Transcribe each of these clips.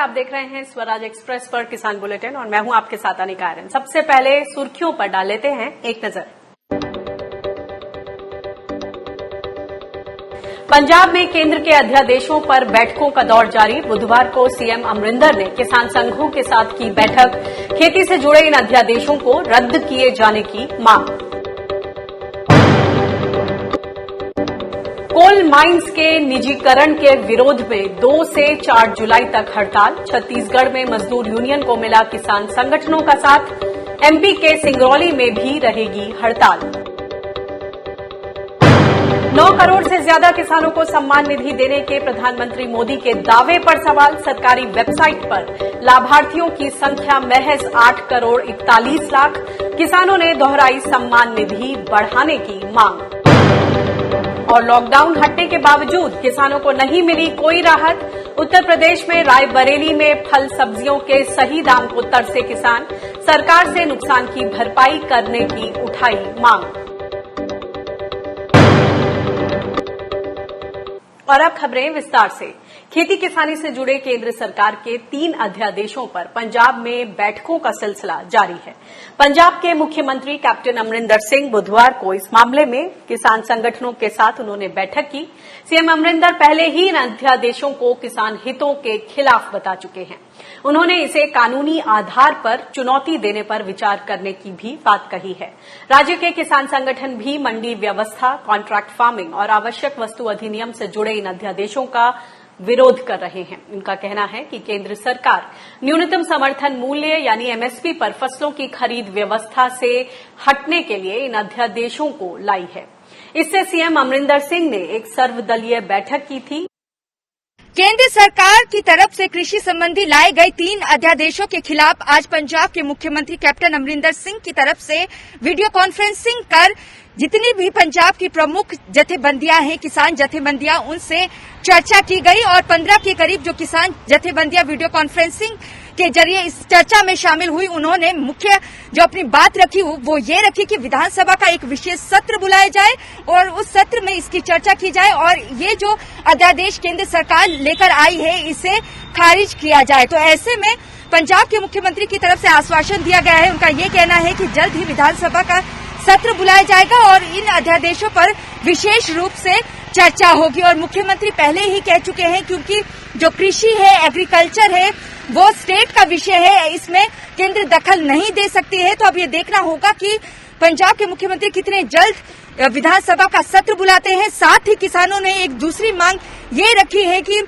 आप देख रहे हैं स्वराज एक्सप्रेस पर किसान बुलेटिन और मैं हूं आपके साथ अनिका आर्यन। सबसे पहले सुर्खियों पर डाल लेते हैं एक नजर। पंजाब में केंद्र के अध्यादेशों पर बैठकों का दौर जारी। बुधवार को सीएम अमरिंदर ने किसान संघों के साथ की बैठक। खेती से जुड़े इन अध्यादेशों को रद्द किए जाने की मांग। कोल माइंस के निजीकरण के विरोध में 2 से 4 जुलाई तक हड़ताल। छत्तीसगढ़ में मजदूर यूनियन को मिला किसान संगठनों का साथ। एमपी के सिंगरौली में भी रहेगी हड़ताल। 9 करोड़ से ज्यादा किसानों को सम्मान निधि देने के प्रधानमंत्री मोदी के दावे पर सवाल। सरकारी वेबसाइट पर लाभार्थियों की संख्या महज 8 करोड़ 41 लाख। किसानों ने दोहराई सम्मान निधि बढ़ाने की मांग। और लॉकडाउन हटने के बावजूद किसानों को नहीं मिली कोई राहत। उत्तर प्रदेश में रायबरेली में फल सब्जियों के सही दाम को तरसे किसान। सरकार से नुकसान की भरपाई करने की उठाई मांग। और अब खबरें विस्तार से। खेती किसानी से जुड़े केंद्र सरकार के 3 अध्यादेशों पर पंजाब में बैठकों का सिलसिला जारी है। पंजाब के मुख्यमंत्री कैप्टन अमरिंदर सिंह बुधवार को इस मामले में किसान संगठनों के साथ उन्होंने बैठक की। सीएम अमरिंदर पहले ही इन अध्यादेशों को किसान हितों के खिलाफ बता चुके हैं। उन्होंने इसे कानूनी आधार पर चुनौती देने पर विचार करने की भी बात कही है। राज्य के किसान संगठन भी मंडी व्यवस्था, कॉन्ट्रैक्ट फार्मिंग और आवश्यक वस्तु अधिनियम से जुड़े इन अध्यादेशों का विरोध कर रहे हैं। उनका कहना है कि केंद्र सरकार न्यूनतम समर्थन मूल्य यानी एमएसपी पर फसलों की खरीद व्यवस्था से हटने के लिए इन अध्यादेशों को लाई है। इससे सीएम अमरिंदर सिंह ने एक सर्वदलीय बैठक की थी। केंद्र सरकार की तरफ से कृषि संबंधी लाए गए 3 अध्यादेशों के खिलाफ आज पंजाब के मुख्यमंत्री कैप्टन अमरिंदर सिंह की तरफ से वीडियो कॉन्फ्रेंसिंग कर जितनी भी पंजाब की प्रमुख जथेबंदियां हैं, किसान जथेबंदियां, उनसे चर्चा की गई और 15 के करीब जो किसान जथेबंदियां वीडियो कॉन्फ्रेंसिंग के जरिए इस चर्चा में शामिल हुई। उन्होंने मुख्य जो अपनी बात रखी वो ये रखी कि विधानसभा का एक विशेष सत्र बुलाया जाए और उस सत्र में इसकी चर्चा की जाए और ये जो अध्यादेश केंद्र सरकार लेकर आई है इसे खारिज किया जाए। तो ऐसे में पंजाब के मुख्यमंत्री की तरफ से आश्वासन दिया गया है। उनका ये कहना है कि जल्द ही विधानसभा का सत्र बुलाया जाएगा और इन अध्यादेशों पर विशेष रूप से चर्चा होगी। और मुख्यमंत्री पहले ही कह चुके हैं क्योंकि जो कृषि है, एग्रीकल्चर है, वो स्टेट का विषय है, इसमें केंद्र दखल नहीं दे सकती है। तो अब ये देखना होगा कि पंजाब के मुख्यमंत्री कितने जल्द विधानसभा का सत्र बुलाते हैं। साथ ही किसानों ने एक दूसरी मांग ये रखी है कि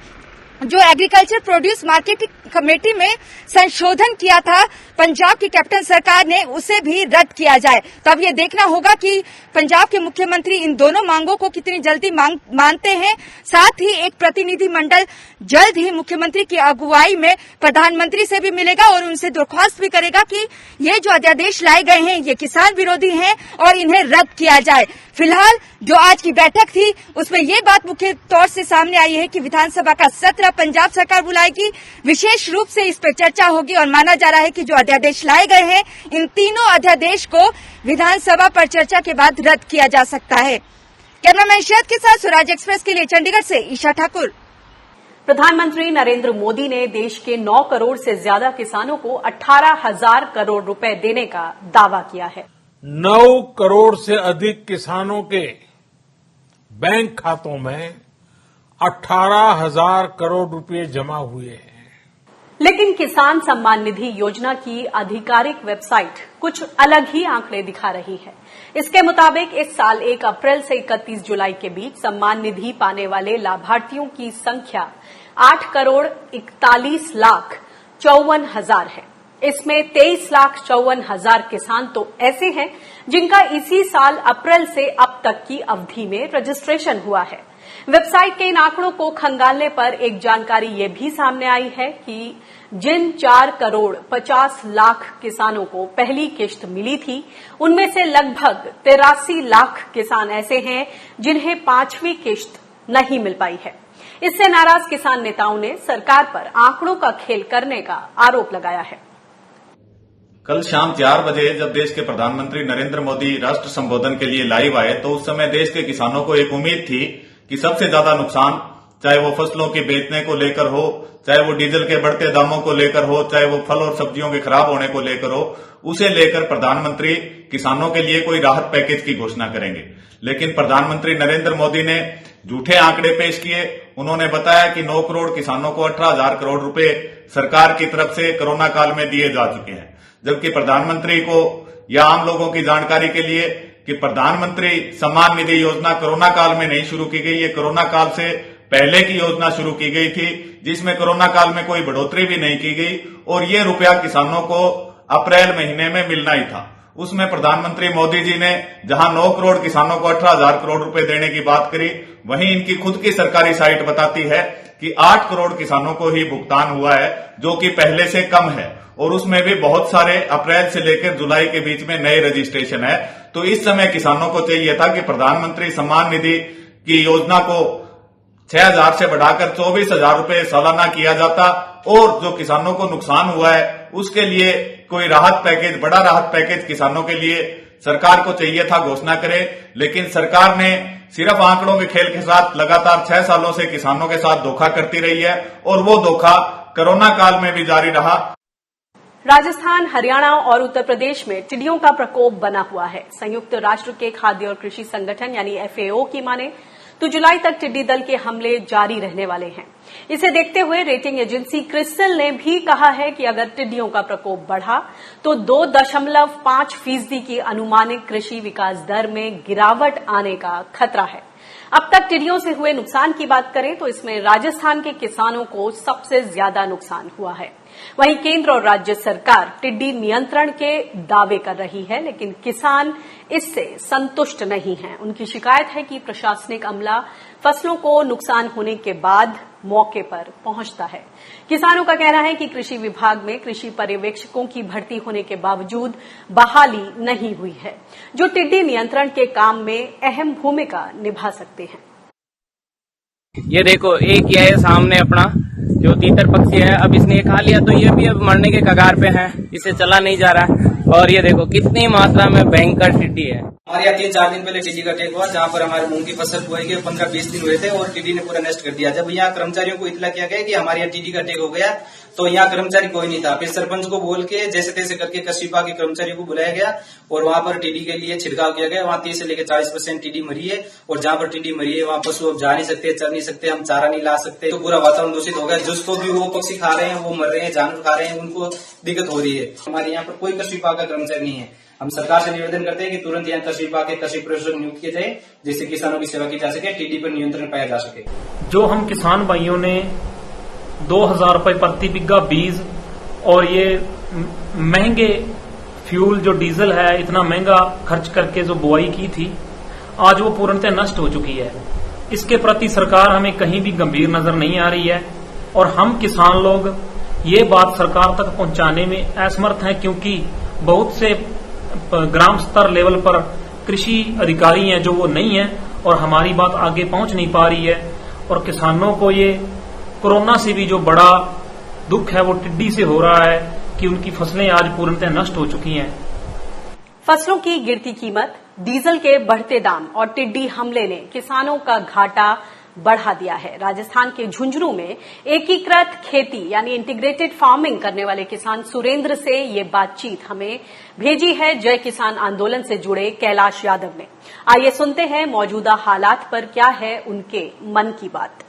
जो एग्रीकल्चर प्रोड्यूस मार्केटिंग कमेटी में संशोधन किया था पंजाब की कैप्टन सरकार ने, उसे भी रद्द किया जाए। तो अब ये देखना होगा कि पंजाब के मुख्यमंत्री इन दोनों मांगों को कितनी जल्दी मानते हैं। साथ ही एक प्रतिनिधि मंडल जल्द ही मुख्यमंत्री की अगुवाई में प्रधानमंत्री से भी मिलेगा और उनसे दरख्वास्त भी करेगा कि ये जो अध्यादेश लाए गए हैं ये किसान विरोधी हैं और इन्हें रद्द किया जाए। फिलहाल जो आज की बैठक थी उसमें ये बात मुख्य तौर से सामने आई है कि विधानसभा का सत्र पंजाब सरकार बुलाएगी, विशेष रूप से इस पर चर्चा होगी और माना जा रहा है कि जो अध्यादेश लाए गए हैं इन तीनों अध्यादेश को विधानसभा पर चर्चा के बाद रद्द किया जा सकता है। कैमरामैन शहद के साथ स्वराज एक्सप्रेस के लिए चंडीगढ़ से ईशा ठाकुर। प्रधानमंत्री नरेंद्र मोदी ने देश के 9 करोड़ से ज्यादा किसानों को 18,000 करोड़ रुपए देने का दावा किया है। 9 करोड़ से अधिक किसानों के बैंक खातों में 18,000 करोड़ रुपए जमा हुए हैं। लेकिन किसान सम्मान निधि योजना की आधिकारिक वेबसाइट कुछ अलग ही आंकड़े दिखा रही है। इसके मुताबिक इस साल 1 अप्रैल से 31 जुलाई के बीच सम्मान निधि पाने वाले लाभार्थियों की संख्या 8 करोड़ 41 लाख 54 हजार है। इसमें 23 लाख 54 हजार किसान तो ऐसे हैं जिनका इसी साल अप्रैल से अब तक की अवधि में रजिस्ट्रेशन हुआ है। वेबसाइट के इन आंकड़ों को खंगालने पर एक जानकारी ये भी सामने आई है कि जिन 4 करोड़ 50 लाख किसानों को पहली किश्त मिली थी उनमें से लगभग 83 लाख किसान ऐसे हैं जिन्हें 5वीं किश्त नहीं मिल पाई है। इससे नाराज किसान नेताओं ने सरकार पर आंकड़ों का खेल करने का आरोप लगाया है। कल शाम 4 बजे जब देश के प्रधानमंत्री नरेंद्र मोदी राष्ट्र संबोधन के लिए लाइव आए तो उस समय देश के किसानों को एक उम्मीद थी कि सबसे ज्यादा नुकसान चाहे वो फसलों के बेचने को लेकर हो, चाहे वो डीजल के बढ़ते दामों को लेकर हो, चाहे वो फल और सब्जियों के खराब होने को लेकर हो, उसे लेकर प्रधानमंत्री किसानों के लिए कोई राहत पैकेज की घोषणा करेंगे। लेकिन प्रधानमंत्री नरेंद्र मोदी ने झूठे आंकड़े पेश किए। उन्होंने बताया कि 9 करोड़ किसानों को 18,000 करोड़ रुपए सरकार की तरफ से कोरोना काल में दिए जा चुके हैं, जबकि प्रधानमंत्री को या आम लोगों की जानकारी के लिए कि प्रधानमंत्री सम्मान निधि योजना कोरोना काल में नहीं शुरू की गई, ये कोरोना काल से पहले की योजना शुरू की गई थी, जिसमें कोरोना काल में कोई बढ़ोतरी भी नहीं की गई और ये रुपया किसानों को अप्रैल महीने में मिलना ही था। उसमें प्रधानमंत्री मोदी जी ने जहां 9 करोड़ किसानों को 18,000 करोड़ रुपए देने की बात करी, वहीं इनकी खुद की सरकारी साइट बताती है कि 8 करोड़ किसानों को ही भुगतान हुआ है, जो कि पहले से कम है और उसमें भी बहुत सारे अप्रैल से लेकर जुलाई के बीच में नए रजिस्ट्रेशन है। तो इस समय किसानों को चाहिए था कि प्रधानमंत्री सम्मान निधि की योजना को 6,000 से बढ़ाकर 24,000 रुपए सालाना किया जाता और जो किसानों को नुकसान हुआ है उसके लिए कोई राहत पैकेज, बड़ा राहत पैकेज किसानों के लिए सरकार को चाहिए था घोषणा करे। लेकिन सरकार ने सिर्फ आंकड़ों के खेल के साथ लगातार 6 सालों से किसानों के साथ धोखा करती रही है और वो धोखा कोरोना काल में भी जारी रहा। राजस्थान, हरियाणा और उत्तर प्रदेश में टिड्डियों का प्रकोप बना हुआ है। संयुक्त राष्ट्र के खाद्य और कृषि संगठन यानी FAO की माने तो जुलाई तक टिड्डी दल के हमले जारी रहने वाले हैं। इसे देखते हुए रेटिंग एजेंसी क्रिस्टल ने भी कहा है कि अगर टिड्डियों का प्रकोप बढ़ा तो 2.5% की अनुमानित कृषि विकास दर में गिरावट आने का खतरा है। अब तक टिड्डियों से हुए नुकसान की बात करें तो इसमें राजस्थान के किसानों को सबसे ज्यादा नुकसान हुआ है। वहीं केंद्र और राज्य सरकार टिड्डी नियंत्रण के दावे कर रही है, लेकिन किसान इससे संतुष्ट नहीं हैं। उनकी शिकायत है कि प्रशासनिक अमला फसलों को नुकसान होने के बाद मौके पर पहुंचता है। किसानों का कहना है कि कृषि विभाग में कृषि पर्यवेक्षकों की भर्ती होने के बावजूद बहाली नहीं हुई है, जो टिड्डी नियंत्रण के काम में अहम भूमिका निभा सकते हैं। ये देखो, एक ये है सामने अपना जो तीतर पक्षी है, अब इसने खा लिया तो ये भी अब मरने के कगार पे है, इसे चला नहीं जा रहा। और ये देखो कितनी मात्रा में भयंकर टिड्डी है। हमारे यहाँ 3-4 दिन पहले टिड्डी का अटैक हुआ, जहाँ पर हमारे मूंग की फसल बोई गई, 15-20 दिन हुए थे और टिड्डी ने पूरा नष्ट कर दिया। जब यहाँ कर्मचारियों को इतला किया गया कि हमारे यहाँ टिड्डी का अटैक हो गया तो यहाँ कर्मचारी कोई नहीं था। फिर सरपंच को बोल के जैसे तैसे करके कृषि विभाग के कर्मचारियों को बुलाया गया और वहाँ पर टिड्डी के लिए छिड़काव किया गया। वहाँ 30 से लेकर 40% टिड्डी मरी है और जहाँ पर टिड्डी मरी है वहाँ पशु अब जा नहीं सकते, चल नहीं सकते, हम चारा नहीं ला सकते, तो पूरा वातावरण दूषित हो गया। जिसको भी वो पक्षी खा रहे हैं वो मर रहे हैं, जानवर खा रहे हैं, उनको दिक्कत हो रही है। हमारे यहाँ पर कोई कृषि विभाग का कर्मचारी नहीं है। हम सरकार से निवेदन करते हैं कि तुरंत यहाँ कृषि विभाग के कृषि प्रशिक्षक नियुक्त किए जाए, जिससे किसानों की सेवा की जा सके, टिड्डी पर नियंत्रण पाया जा सके। जो हम किसान भाइयों ने 2,000 रुपए प्रति बिग्गा बीज और ये महंगे फ्यूल जो डीजल है, इतना महंगा खर्च करके जो बुआई की थी, आज वो पूर्णतः नष्ट हो चुकी है। इसके प्रति सरकार हमें कहीं भी गंभीर नजर नहीं आ रही है और हम किसान लोग ये बात सरकार तक पहुंचाने में असमर्थ हैं, क्योंकि बहुत से ग्राम स्तर लेवल पर कृषि अधिकारी हैं जो वो नहीं है और हमारी बात आगे पहुंच नहीं पा रही है। और किसानों को ये कोरोना से भी जो बड़ा दुख है वो टिड्डी से हो रहा है कि उनकी फसलें आज पूर्णतः नष्ट हो चुकी हैं। फसलों की गिरती कीमत, डीजल के बढ़ते दाम और टिड्डी हमले ने किसानों का घाटा बढ़ा दिया है। राजस्थान के झुंझुनू में एकीकृत खेती यानी इंटीग्रेटेड फार्मिंग करने वाले किसान सुरेंद्र से ये बातचीत हमें भेजी है जय किसान आंदोलन से जुड़े कैलाश यादव ने। आइए सुनते हैं मौजूदा हालात पर क्या है उनके मन की बात।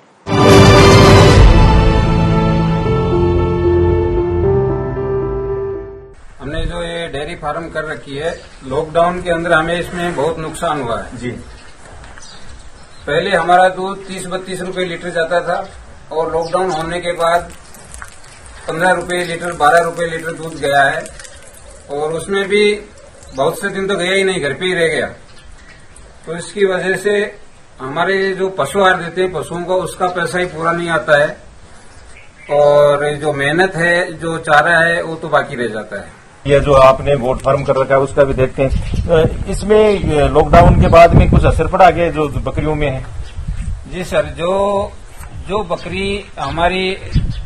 हमने जो ये डेयरी फार्म कर रखी है, लॉकडाउन के अंदर हमें इसमें बहुत नुकसान हुआ है जी। पहले हमारा दूध 30-32 रुपए लीटर जाता था और लॉकडाउन होने के बाद 15 रुपए लीटर, 12 रुपए लीटर दूध गया है और उसमें भी बहुत से दिन तो गया ही नहीं, घर पे ही रह गया। तो इसकी वजह से हमारे जो पशु आहार देते हैं पशुओं को, उसका पैसा ही पूरा नहीं आता है और जो मेहनत है, जो चारा है, वो तो बाकी रह जाता है। ये जो आपने गोट फार्म कर रखा है उसका भी देखते हैं, इसमें लॉकडाउन के बाद में कुछ असर पड़ा गया जो बकरियों में है? जी सर, जो जो बकरी हमारी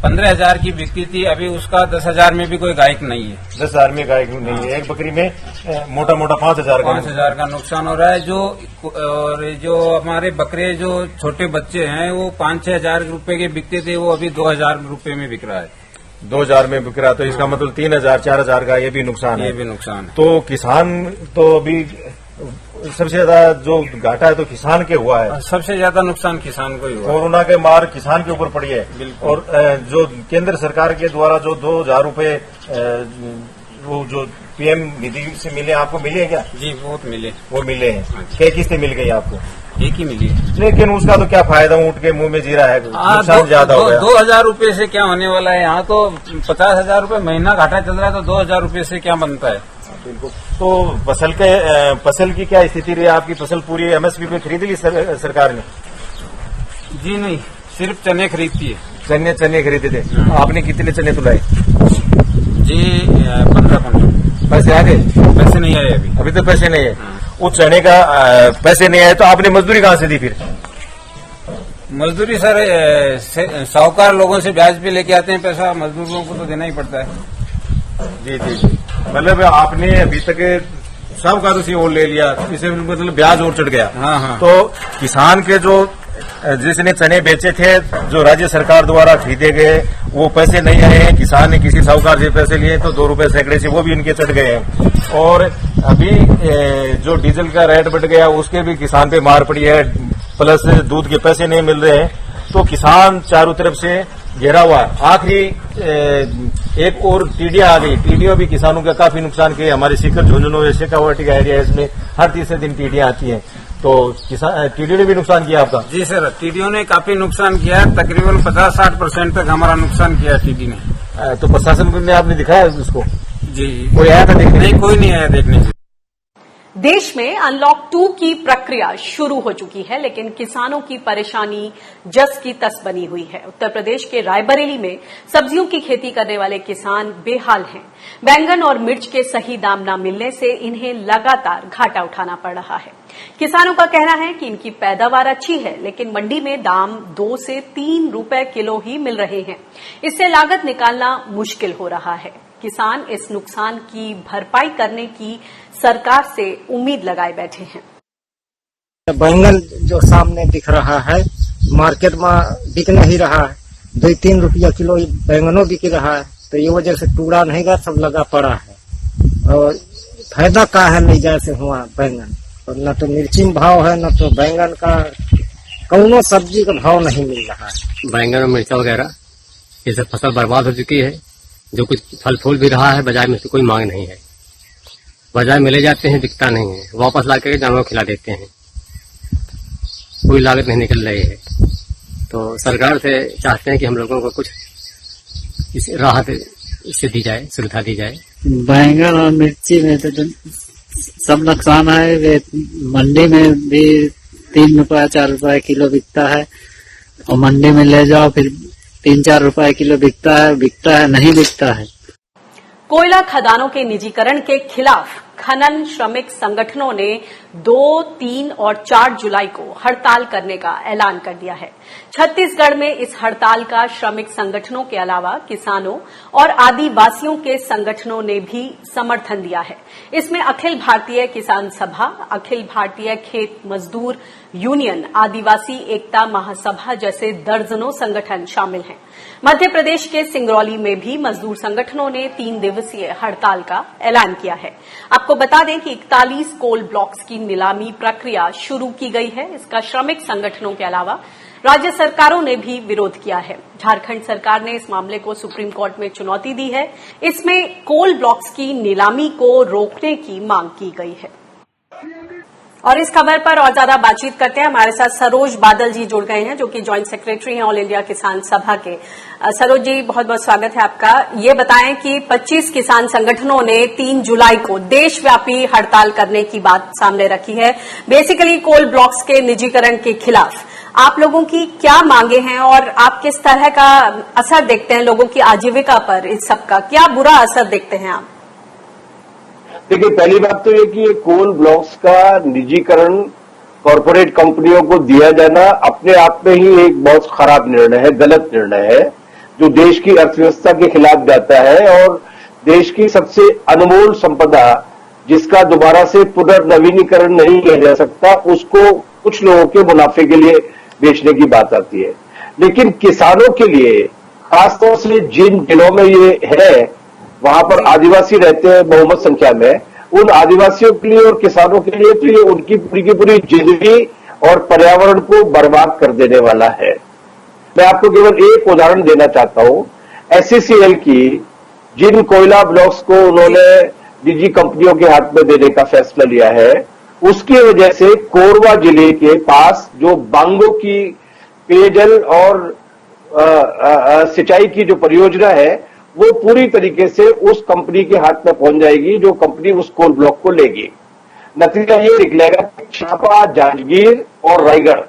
15,000 की बिकती थी, अभी उसका 10,000 में भी कोई गायक नहीं है। 10,000 में गायक नहीं है। एक बकरी में मोटा मोटा 5,000 का नुकसान हो रहा है। और जो हमारे बकरे जो छोटे बच्चे हैं वो 5-6 हजार रूपये के बिकते थे, वो अभी 2,000 रूपये में बिक रहा है। 2,000 में बिक रहा, तो इसका मतलब 3,000-4,000 का ये भी नुकसान है। ये भी नुकसान है। तो किसान तो अभी सबसे ज्यादा जो घाटा है तो किसान के हुआ है। सबसे ज्यादा नुकसान किसान को ही हुआ। कोरोना के मार किसान के ऊपर पड़ी है। और जो केंद्र सरकार के द्वारा जो 2,000 रूपये वो जो पीएम निधि से मिले, आपको मिले हैं क्या? जी बहुत मिले। वो मिले हैं। क्या किस्तें मिल गई आपको? एक ही मिली है। लेकिन उसका तो क्या फायदा, ऊँट के मुंह में जीरा है, नुकसान ज्यादा हो गया। 2,000 रूपये से क्या होने वाला है? यहाँ तो 50,000 रूपये महीना घाटा चल रहा है, तो 2,000 रूपये से क्या बनता है? तो फसल की क्या स्थिति रही? आपकी फसल पूरी एमएसपी पे खरीद ली सरकार ने? जी नहीं, सिर्फ चने खरीदती है। चने खरीदे थे। आपने कितने चने तुलाए? जी 15 क्विंटल। पैसे आ गए? पैसे नहीं आए अभी तो पैसे नहीं है। उस चने का पैसे नहीं आए तो आपने मजदूरी कहाँ से दी फिर? मजदूरी सर साहूकार लोगों से ब्याज पे लेके आते हैं पैसा, मजदूरों को तो देना ही पड़ता है। जी। मतलब आपने अभी तक साहूकारों से और ले लिया, इसे मतलब ब्याज और चढ़ गया। हाँ। तो किसान के जो जिसने चने बेचे थे, जो राज्य सरकार द्वारा खरीदे गए, वो पैसे नहीं आए हैं। किसान ने किसी साहूकार से पैसे लिए तो 2 रुपए सैकड़े से वो भी इनके चढ़ गए हैं। और अभी जो डीजल का रेट बढ़ गया, उसके भी किसान पे मार पड़ी है। प्लस दूध के पैसे नहीं मिल रहे हैं, तो किसान चारों तरफ से घेरा हुआ। आखिरी एक और टीडियां आ गई। टीडियों भी किसानों का काफी नुकसान किया। हमारे सीकर झुंझुनू शेखावाटी का एरिया है, इसमें हर तीसरे दिन टीडियां आती हैं। तो किसान टीडियो ने भी नुकसान किया आपका? जी सर, टीडियों ने काफी नुकसान किया है। तकरीबन 50-60% तक हमारा नुकसान किया टीडी ने। तो प्रशासन में आपने दिखाया उसको? जी। कोई आया था देखने? नहीं, कोई नहीं आया देखने से। देश में अनलॉक 2 की प्रक्रिया शुरू हो चुकी है, लेकिन किसानों की परेशानी जस की तस बनी हुई है। उत्तर प्रदेश के रायबरेली में सब्जियों की खेती करने वाले किसान बेहाल हैं। बैंगन और मिर्च के सही दाम न मिलने से इन्हें लगातार घाटा उठाना पड़ रहा है। किसानों का कहना है कि इनकी पैदावार अच्छी है, लेकिन मंडी में दाम 2 से 3 रुपए किलो ही मिल रहे हैं। इससे लागत निकालना मुश्किल हो रहा है। किसान इस नुकसान की भरपाई करने की सरकार से उम्मीद लगाए बैठे हैं। बैंगन जो सामने दिख रहा है, मार्केट में बिक नहीं रहा है। 2-3 रुपया किलो बैंगनों बिक रहा है, तो ये वजह से टूड़ा नहीं गा, सब लगा पड़ा है। और फायदा का है नहीं जैसे हुआ बैंगन, और न तो मिर्ची में भाव है, न तो बैंगन का कौनो सब्जी का भाव नहीं मिल रहा है। बैंगन और मिर्चा वगैरह ये सब फसल बर्बाद हो चुकी है। जो कुछ फल फूल भी रहा है, बाजार में से कोई मांग नहीं है। बाजार में ले जाते हैं, बिकता नहीं है, वापस ला के जानवरों को खिला देते हैं। कोई लागत नहीं निकल रही है। तो सरकार से चाहते हैं कि हम लोगों को कुछ इस राहत इससे दी जाए, सुविधा दी जाए। बैंगन और मिर्ची में तो सब नुकसान है। वे मंडी में भी 3 रुपया 4 रुपया किलो बिकता है, और मंडी में ले जाओ फिर 3-4 रुपए किलो बिकता है नहीं बिकता है। कोयला खदानों के निजीकरण के खिलाफ खनन श्रमिक संगठनों ने 2, 3 और 4 जुलाई को हड़ताल करने का ऐलान कर दिया है। छत्तीसगढ़ में इस हड़ताल का श्रमिक संगठनों के अलावा किसानों और आदिवासियों के संगठनों ने भी समर्थन दिया है। इसमें अखिल भारतीय किसान सभा, अखिल भारतीय खेत मजदूर यूनियन, आदिवासी एकता महासभा जैसे दर्जनों संगठन शामिल हैं। मध्य प्रदेश के सिंगरौली में भी मजदूर संगठनों ने 3 दिवसीय हड़ताल का ऐलान किया है। आपको बता दें कि 41 कोल ब्लॉक्स की नीलामी प्रक्रिया शुरू की गई है। इसका श्रमिक संगठनों के अलावा राज्य सरकारों ने भी विरोध किया है। झारखंड सरकार ने इस मामले को सुप्रीम कोर्ट में चुनौती दी है। इसमें कोल ब्लॉक्स की नीलामी को रोकने की मांग की गई है। और इस खबर पर और ज्यादा बातचीत करते हैं। हमारे साथ सरोज बादल जी जुड़ गए हैं, जो कि ज्वाइंट सेक्रेटरी हैं ऑल इंडिया किसान सभा के। सरोज जी, बहुत बहुत स्वागत है आपका। ये बताएं कि 25 किसान संगठनों ने 3 जुलाई को देशव्यापी हड़ताल करने की बात सामने रखी है, बेसिकली कोल ब्लॉक्स के निजीकरण के खिलाफ। आप लोगों की क्या मांगे हैं और आप किस तरह का असर देखते हैं लोगों की आजीविका पर? इस सब का क्या बुरा असर देखते हैं आप? देखिए, पहली बात तो ये कि ये कोल ब्लॉक्स का निजीकरण कॉरपोरेट कंपनियों को दिया जाना अपने आप में ही एक बहुत खराब निर्णय है, गलत निर्णय है, जो देश की अर्थव्यवस्था के खिलाफ जाता है और देश की सबसे अनमोल संपदा जिसका दोबारा से पुनर्नवीनीकरण नहीं किया जा सकता, उसको कुछ लोगों के मुनाफे के लिए बेचने की बात आती है। लेकिन किसानों के लिए, खासतौर से जिन जिलों में ये है, वहां पर आदिवासी रहते हैं बहुमत संख्या में, उन आदिवासियों के लिए और किसानों के लिए तो ये उनकी पूरी की पूरी जिंदगी और पर्यावरण को बर्बाद कर देने वाला है। मैं आपको केवल एक उदाहरण देना चाहता हूं। SCCL की जिन कोयला ब्लॉक्स को उन्होंने निजी कंपनियों के हाथ में देने का फैसला लिया है, उसकी वजह से कोरबा जिले के पास जो बांगो की पेयजल और सिंचाई की जो परियोजना है, वो पूरी तरीके से उस कंपनी के हाथ में पहुंच जाएगी जो कंपनी उस कोल ब्लॉक को लेगी। नतीजा ये निकलेगा कि चांपा, जांजगीर और रायगढ़,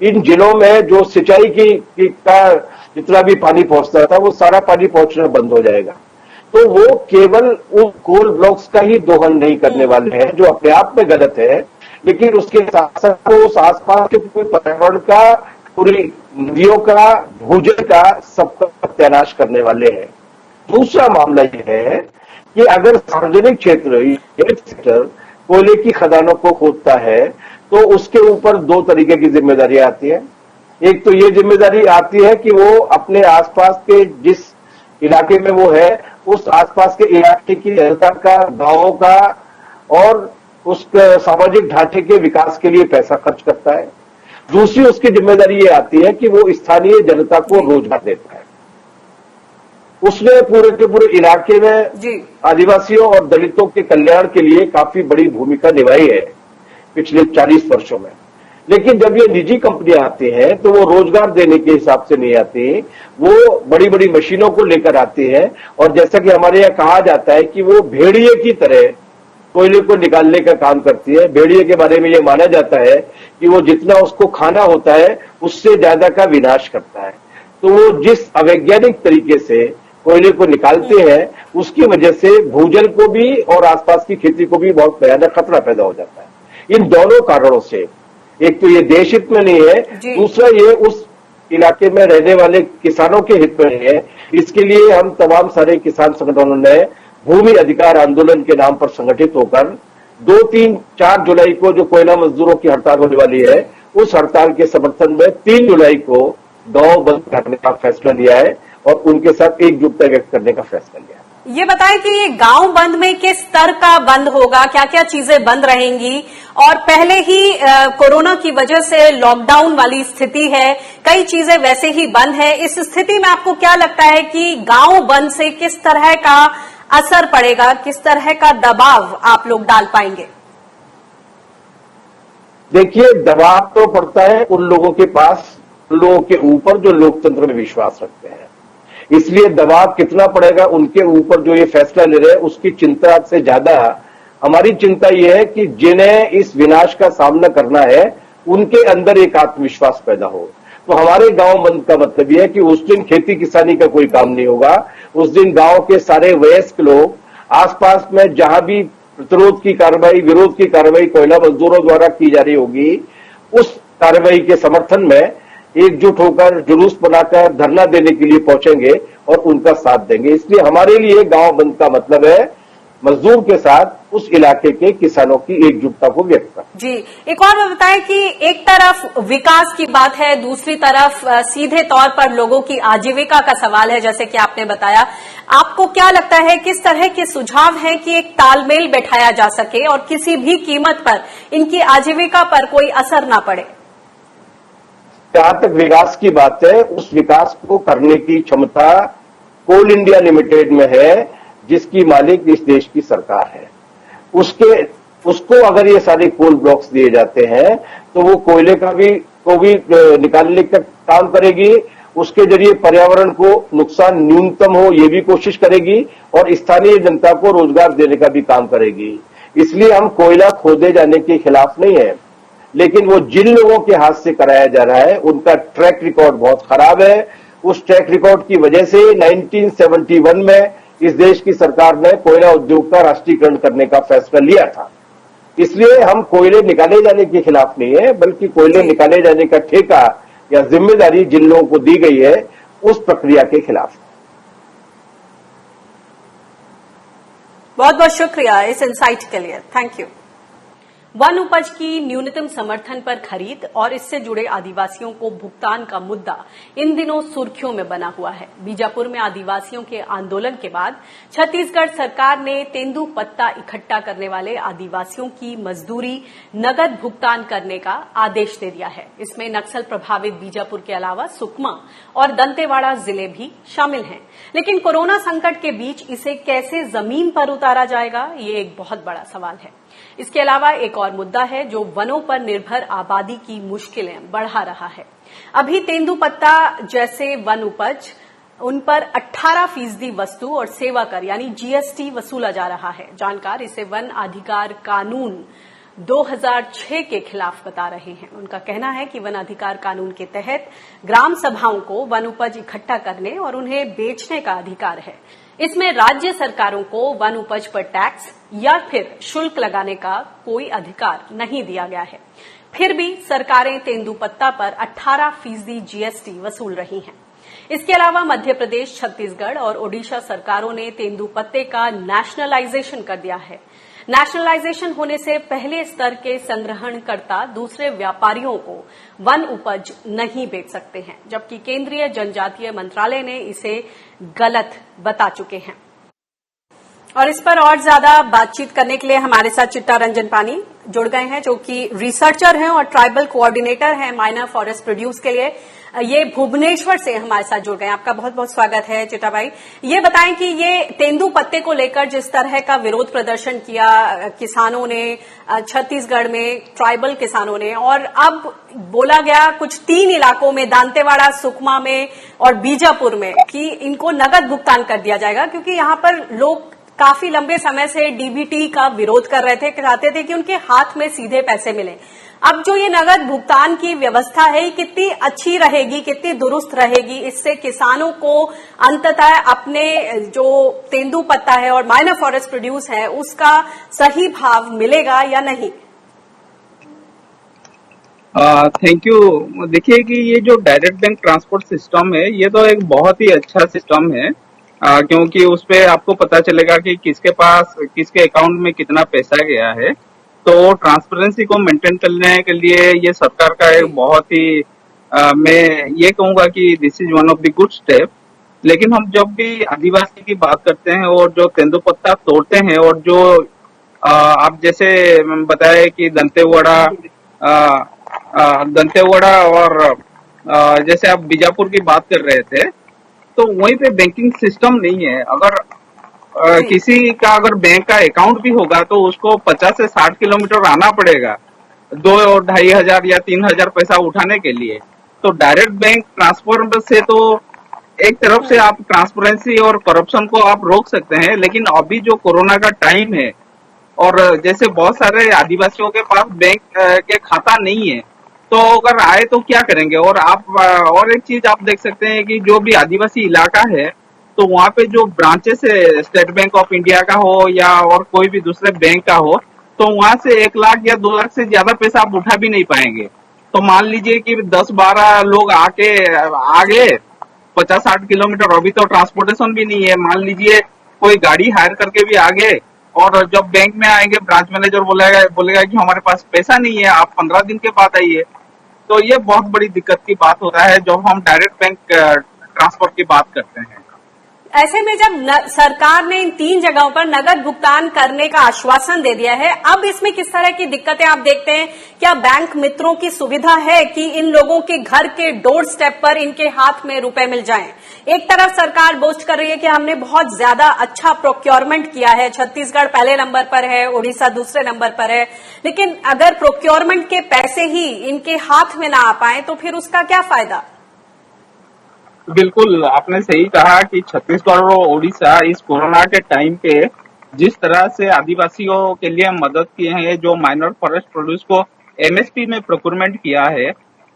इन जिलों में जो सिंचाई का जितना भी पानी पहुंचता था, वो सारा पानी पहुंचना बंद हो जाएगा। तो वो केवल उन कोल ब्लॉक्स का ही दोहन नहीं करने वाले हैं, जो अपने आप में गलत है, लेकिन उसके साथ साथ उस आसपास के पूरे पर्यावरण का, पूरी नदियों का, भूजल का, सबका सत्यानाश करने वाले हैं। दूसरा मामला यह है कि अगर सार्वजनिक क्षेत्र सेक्टर कोयले की खदानों को खोदता है, तो उसके ऊपर दो तरीके की जिम्मेदारी आती है। एक तो ये जिम्मेदारी आती है कि वो अपने आसपास के जिस इलाके में वो है, उस आसपास के इलाके की जनता का, गांवों का और उस सामाजिक ढांचे के विकास के लिए पैसा खर्च करता है। दूसरी उसकी जिम्मेदारी ये आती है कि वो स्थानीय जनता को रोजगार देता है। उसने पूरे के पूरे इलाके में आदिवासियों और दलितों के कल्याण के लिए काफी बड़ी भूमिका निभाई है पिछले 40 वर्षों में। लेकिन जब ये निजी कंपनियां आती हैं, तो वो रोजगार देने के हिसाब से नहीं आती, वो बड़ी बड़ी मशीनों को लेकर आती है और जैसा कि हमारे यहाँ कहा जाता है कि वो भेड़िए की तरह कोयले को निकालने का काम करती है। भेड़िए के बारे में ये माना जाता है कि वो जितना उसको खाना होता है, उससे ज्यादा का विनाश करता है। तो वो जिस अवैज्ञानिक तरीके से कोयले को निकालते हैं, उसकी वजह से भूजल को भी और आसपास की खेती को भी बहुत भयानक खतरा पैदा हो जाता है। इन दोनों कारणों से, एक तो ये देश हित में नहीं है, दूसरा ये उस इलाके में रहने वाले किसानों के हित में नहीं है। इसके लिए हम तमाम सारे किसान संगठनों ने भूमि अधिकार आंदोलन के नाम पर संगठित होकर 2, 3, 4 जुलाई को जो कोयला मजदूरों की हड़ताल होने वाली है, उस हड़ताल के समर्थन में 3 जुलाई को गांव बंद करने का फैसला लिया है और उनके साथ एकजुटता व्यक्त करने का फैसला लिया है। ये बताएं कि ये गांव बंद में किस स्तर का बंद होगा, क्या क्या चीजें बंद रहेंगी, और पहले ही कोरोना की वजह से लॉकडाउन वाली स्थिति है, कई चीजें वैसे ही बंद है। इस स्थिति में आपको क्या लगता है कि गांव बंद से किस तरह का असर पड़ेगा, किस तरह का दबाव आप लोग डाल पाएंगे? देखिए, दबाव तो पड़ता है उन लोगों के पास, लोगों के ऊपर जो लोकतंत्र में विश्वास रखते हैं। इसलिए दबाव कितना पड़ेगा उनके ऊपर जो ये फैसला ले रहे हैं, उसकी चिंता से ज्यादा हमारी चिंता ये है कि जिन्हें इस विनाश का सामना करना है, उनके अंदर एक आत्मविश्वास पैदा हो। तो हमारे गांव बंद का मतलब यह है कि उस दिन खेती किसानी का कोई काम नहीं होगा। उस दिन गांव के सारे वयस्क लोग आसपास में जहां भी प्रतिरोध की कार्रवाई, विरोध की कार्रवाई कोयला मजदूरों द्वारा की जा रही होगी, उस कार्रवाई के समर्थन में एकजुट होकर जुलूस बनाकर धरना देने के लिए पहुंचेंगे और उनका साथ देंगे। इसलिए हमारे लिए गांव बंद का मतलब है मजदूर के साथ उस इलाके के किसानों की एकजुटता को व्यक्त करना। जी, एक और बात बताएं कि एक तरफ विकास की बात है, दूसरी तरफ सीधे तौर पर लोगों की आजीविका का सवाल है, जैसे कि आपने बताया। आपको क्या लगता है किस तरह के सुझाव हैं कि एक तालमेल बैठाया जा सके और किसी भी कीमत पर इनकी आजीविका पर कोई असर ना पड़े? जहां तक विकास की बात है, उस विकास को करने की क्षमता कोल इंडिया लिमिटेड में है, जिसकी मालिक इस देश की सरकार है। उसको अगर ये सारे कोल ब्लॉक्स दिए जाते हैं, तो वो कोयले को भी निकालने का काम करेगी, उसके जरिए पर्यावरण को नुकसान न्यूनतम हो ये भी कोशिश करेगी और स्थानीय जनता को रोजगार देने का भी काम करेगी। इसलिए हम कोयला खोदे जाने के खिलाफ नहीं है, लेकिन वो जिन लोगों के हाथ से कराया जा रहा है, उनका ट्रैक रिकॉर्ड बहुत खराब है। उस ट्रैक रिकॉर्ड की वजह से 1971 में इस देश की सरकार ने कोयला उद्योग का राष्ट्रीयकरण करने का फैसला लिया था इसलिए हम कोयले निकाले जाने के खिलाफ नहीं है, बल्कि कोयले निकाले जाने का ठेका या जिम्मेदारी जिन लोगों को दी गई है उस प्रक्रिया के खिलाफ। बहुत बहुत शुक्रिया इस इनसाइट के लिए, थैंक यू। वन उपज की न्यूनतम समर्थन पर खरीद और इससे जुड़े आदिवासियों को भुगतान का मुद्दा इन दिनों सुर्खियों में बना हुआ है। बीजापुर में आदिवासियों के आंदोलन के बाद छत्तीसगढ़ सरकार ने तेंदू पत्ता इकट्ठा करने वाले आदिवासियों की मजदूरी नगद भुगतान करने का आदेश दे दिया है। इसमें नक्सल प्रभावित बीजापुर के अलावा सुकमा और दंतेवाड़ा जिले भी शामिल हैं। लेकिन कोरोना संकट के बीच इसे कैसे जमीन पर उतारा जाएगा, ये एक बहुत बड़ा सवाल है। इसके अलावा एक और मुद्दा है जो वनों पर निर्भर आबादी की मुश्किलें बढ़ा रहा है। अभी तेंदूपत्ता जैसे वन उपज उन पर 18% वस्तु और सेवा कर यानी जीएसटी वसूला जा रहा है। जानकार इसे वन अधिकार कानून 2006 के खिलाफ बता रहे हैं। उनका कहना है कि वन अधिकार कानून के तहत ग्राम सभाओं को वन उपज इकट्ठा करने और उन्हें बेचने का अधिकार है। इसमें राज्य सरकारों को वन उपज पर टैक्स या फिर शुल्क लगाने का कोई अधिकार नहीं दिया गया है। फिर भी सरकारें तेंदूपत्ता पर 18% जीएसटी वसूल रही हैं। इसके अलावा मध्य प्रदेश, छत्तीसगढ़ और ओडिशा सरकारों ने तेंदूपत्ते का नेशनलाइजेशन कर दिया है। नेशनलाइजेशन होने से पहले स्तर के संग्रहणकर्ता दूसरे व्यापारियों को वन उपज नहीं बेच सकते हैं, जबकि केंद्रीय जनजातीय मंत्रालय ने इसे गलत बता चुके हैं। और इस पर और ज्यादा बातचीत करने के लिए हमारे साथ चिट्टा रंजन पानी जुड़ गए हैं, जो कि रिसर्चर हैं और ट्राइबल कोऑर्डिनेटर हैं माइनर फॉरेस्ट प्रोड्यूस के लिए। ये भुवनेश्वर से हमारे साथ जुड़ गए हैं। आपका बहुत बहुत स्वागत है चिट्टा भाई। ये बताएं कि ये तेंदूपत्ते को लेकर जिस तरह का विरोध प्रदर्शन किया किसानों ने छत्तीसगढ़ में, ट्राइबल किसानों ने, और अब बोला गया कुछ 3 इलाकों में, दांतेवाड़ा, सुकमा में और बीजापुर में, कि इनको नगद भुगतान कर दिया जाएगा, क्योंकि यहां पर लोग काफी लंबे समय से डीबीटी का विरोध कर रहे थे, चाहते थे कि उनके हाथ में सीधे पैसे मिले। अब जो ये नगद भुगतान की व्यवस्था है, ये कितनी अच्छी रहेगी, कितनी दुरुस्त रहेगी? इससे किसानों को अंततः अपने जो तेंदूपत्ता है और माइनर फॉरेस्ट प्रोड्यूस है उसका सही भाव मिलेगा या नहीं? Thank you. देखिए कि ये जो डायरेक्ट बैंक ट्रांसपोर्ट सिस्टम है, ये तो एक बहुत ही अच्छा सिस्टम है, क्योंकि उस पे आपको पता चलेगा कि किसके पास, किसके अकाउंट में कितना पैसा गया है। तो ट्रांसपेरेंसी को मेंटेन करने के लिए ये सरकार का एक बहुत ही मैं ये कहूंगा कि this is one of the good step. लेकिन हम जब भी आदिवासी की बात करते हैं और जो तेंदूपत्ता तोड़ते हैं, और जो आप जैसे बताए कि दंतेवाड़ा और जैसे आप बीजापुर की बात कर रहे थे, तो वहीं पे बैंकिंग सिस्टम नहीं है। अगर किसी का अगर बैंक का अकाउंट भी होगा तो उसको 50 से 60 किलोमीटर आना पड़ेगा 2-2.5 हजार या 3 हजार पैसा उठाने के लिए। तो डायरेक्ट बैंक ट्रांसफर से तो एक तरफ से आप ट्रांसपेरेंसी और करप्शन को आप रोक सकते हैं, लेकिन अभी जो कोरोना का टाइम है और जैसे बहुत सारे आदिवासियों के पास बैंक के खाता नहीं है, तो अगर आए तो क्या करेंगे? और आप और एक चीज आप देख सकते हैं कि जो भी आदिवासी इलाका है, तो वहाँ पे जो ब्रांचेस है, स्टेट बैंक ऑफ इंडिया का हो या और कोई भी दूसरे बैंक का हो, तो वहाँ से 1 लाख या 2 लाख से ज्यादा पैसा आप उठा भी नहीं पाएंगे। तो मान लीजिए कि 10-12 लोग आ गए 50-60 किलोमीटर, अभी तो ट्रांसपोर्टेशन भी नहीं है, मान लीजिए कोई गाड़ी हायर करके भी आ गए, और जब बैंक में आएंगे ब्रांच मैनेजर बोलेगा कि हमारे पास पैसा नहीं है, आप 15 दिन के बाद आइए। तो ये बहुत बड़ी दिक्कत की बात होता है जब हम डायरेक्ट बैंक ट्रांसफर की बात करते हैं। ऐसे में जब सरकार ने इन 3 जगहों पर नगद भुगतान करने का आश्वासन दे दिया है, अब इसमें किस तरह की दिक्कतें आप देखते हैं? क्या बैंक मित्रों की सुविधा है कि इन लोगों के घर के डोर स्टेप पर इनके हाथ में रुपए मिल जाएं? एक तरफ सरकार बोस्ट कर रही है कि हमने बहुत ज्यादा अच्छा प्रोक्योरमेंट किया है, छत्तीसगढ़ पहले नंबर पर है, ओडिशा दूसरे नंबर पर है, लेकिन अगर प्रोक्योरमेंट के पैसे ही इनके हाथ में ना आ पाए तो फिर उसका क्या फायदा? बिल्कुल, आपने सही कहा कि छत्तीसगढ़ और ओडिशा इस कोरोना के टाइम पे जिस तरह से आदिवासियों के लिए मदद किए हैं, जो माइनर फॉरेस्ट प्रोड्यूस को एमएसपी में प्रोक्योरमेंट किया है,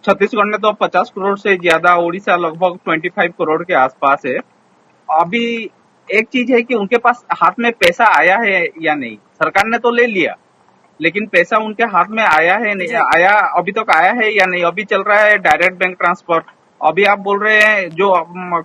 छत्तीसगढ़ ने तो 50 करोड़ से ज्यादा, ओडिशा लगभग 25 करोड़ के आसपास है। अभी एक चीज है कि उनके पास हाथ में पैसा आया है या नहीं, सरकार ने तो ले लिया, लेकिन पैसा उनके हाथ में आया है नहीं आया, अभी तक आया है या नहीं? अभी चल रहा है डायरेक्ट बैंक ट्रांसफर। अभी आप बोल रहे हैं जो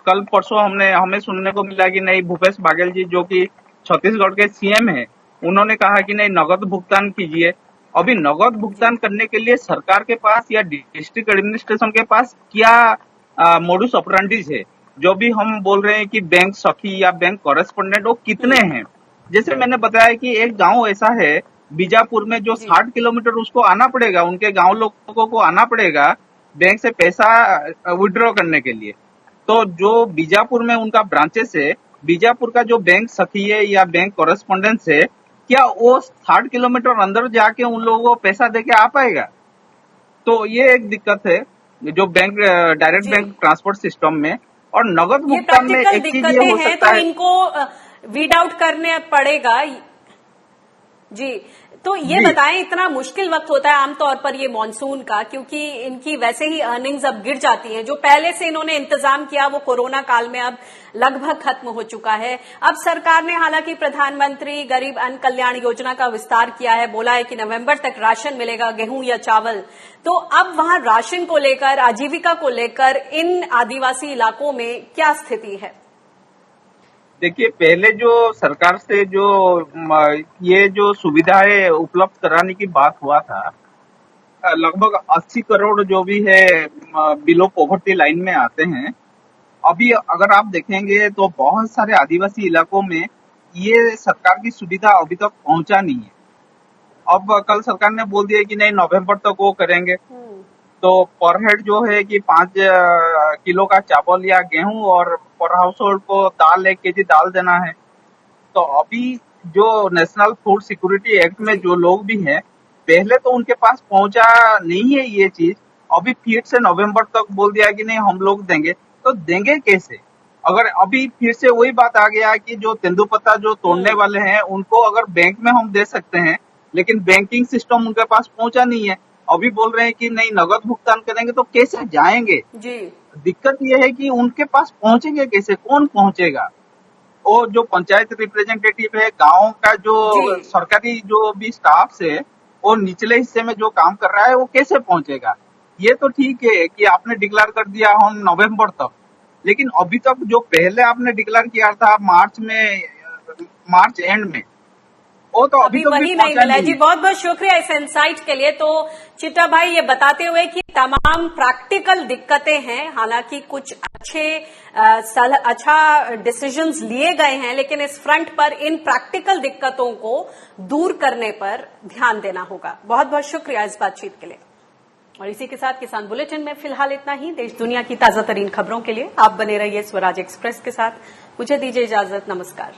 कल परसों हमें सुनने को मिला कि नहीं, भूपेश बाघेल जी जो कि छत्तीसगढ़ के सीएम है, उन्होंने कहा कि नहीं नगद भुगतान कीजिए। अभी नगद भुगतान करने के लिए सरकार के पास या डिस्ट्रिक्ट एडमिनिस्ट्रेशन के पास क्या मोडुस ऑपरेंडिस है? जो भी हम बोल रहे हैं कि बैंक सखी या बैंक कॉरेस्पोंडेंट वो कितने हैं? जैसे मैंने बताया कि एक गांव ऐसा है बीजापुर में जो 60 किलोमीटर उसको आना पड़ेगा, उनके गांव लोगों को आना पड़ेगा बैंक से पैसा विड्रॉ करने के लिए। तो जो बीजापुर में उनका ब्रांचेस है, बीजापुर का जो बैंक सखी है या बैंक कॉरेस्पोंडेंस है, क्या वो 60 किलोमीटर अंदर जाके उन लोगों को पैसा देके आ पाएगा? तो ये एक दिक्कत है जो bank direct bank transport system में। और नगद भुगतान में एक चीज ये हो सकता है, इनको वीड आउट करने पड़ेगा जी। तो ये बताएं, इतना मुश्किल वक्त होता है आमतौर पर ये मॉनसून का, क्योंकि इनकी वैसे ही अर्निंग्स अब गिर जाती हैं। जो पहले से इन्होंने इंतजाम किया वो कोरोना काल में अब लगभग खत्म हो चुका है। अब सरकार ने हालांकि प्रधानमंत्री गरीब अन्न कल्याण योजना का विस्तार किया है, बोला है कि नवंबर तक राशन मिलेगा, गेहूं या चावल। तो अब वहां राशन को लेकर, आजीविका को लेकर इन आदिवासी इलाकों में क्या स्थिति है? देखिए, पहले जो सरकार से जो ये जो सुविधाएं उपलब्ध कराने की बात हुआ था, लगभग 80 करोड़ जो भी है बिलो पॉवर्टी लाइन में आते हैं। अभी अगर आप देखेंगे तो बहुत सारे आदिवासी इलाकों में ये सरकार की सुविधा अभी तक पहुंचा नहीं है। अब कल सरकार ने बोल दिया कि नहीं नवंबर तक वो करेंगे। तो पर हेड जो है कि 5 किलो का चावल या गेहूं और पर हाउस होल्ड को दाल 1 केजी दाल देना है। तो अभी जो नेशनल फूड सिक्योरिटी एक्ट में जो लोग भी हैं, पहले तो उनके पास पहुंचा नहीं है ये चीज। अभी फिर से नवंबर तक बोल दिया कि नहीं हम लोग देंगे, तो देंगे कैसे? अगर अभी फिर से वही बात आ गया कि जो तेंदुपत्ता जो तोड़ने वाले हैं उनको अगर बैंक में हम दे सकते हैं, लेकिन बैंकिंग सिस्टम उनके पास पहुंचा नहीं है। अभी बोल रहे हैं कि नहीं नगद भुगतान करेंगे, तो कैसे जाएंगे जी? दिक्कत यह है कि उनके पास पहुंचेंगे कैसे, कौन पहुंचेगा? वो जो पंचायत रिप्रेजेंटेटिव है, गांव का जो सरकारी जो भी स्टाफ है, वो निचले हिस्से में जो काम कर रहा है वो कैसे पहुंचेगा? ये तो ठीक है कि आपने डिक्लेयर कर दिया हम नवंबर तक, लेकिन अभी तक जो पहले आपने डिक्लेयर किया था मार्च एंड में, वो तो अभी वही नहीं मिला जी। बहुत बहुत शुक्रिया इस इनसाइट के लिए। तो चिट्टा भाई ये बताते हुए कि तमाम प्रैक्टिकल दिक्कतें हैं, हालांकि कुछ अच्छा डिसीजंस लिए गए हैं, लेकिन इस फ्रंट पर इन प्रैक्टिकल दिक्कतों को दूर करने पर ध्यान देना होगा। बहुत बहुत शुक्रिया इस बातचीत के लिए। और इसी के साथ किसान बुलेटिन में फिलहाल इतना ही। देश दुनिया की ताजा तरीन खबरों के लिए आप बने रहिए स्वराज एक्सप्रेस के साथ। मुझे दीजिए इजाजत, नमस्कार।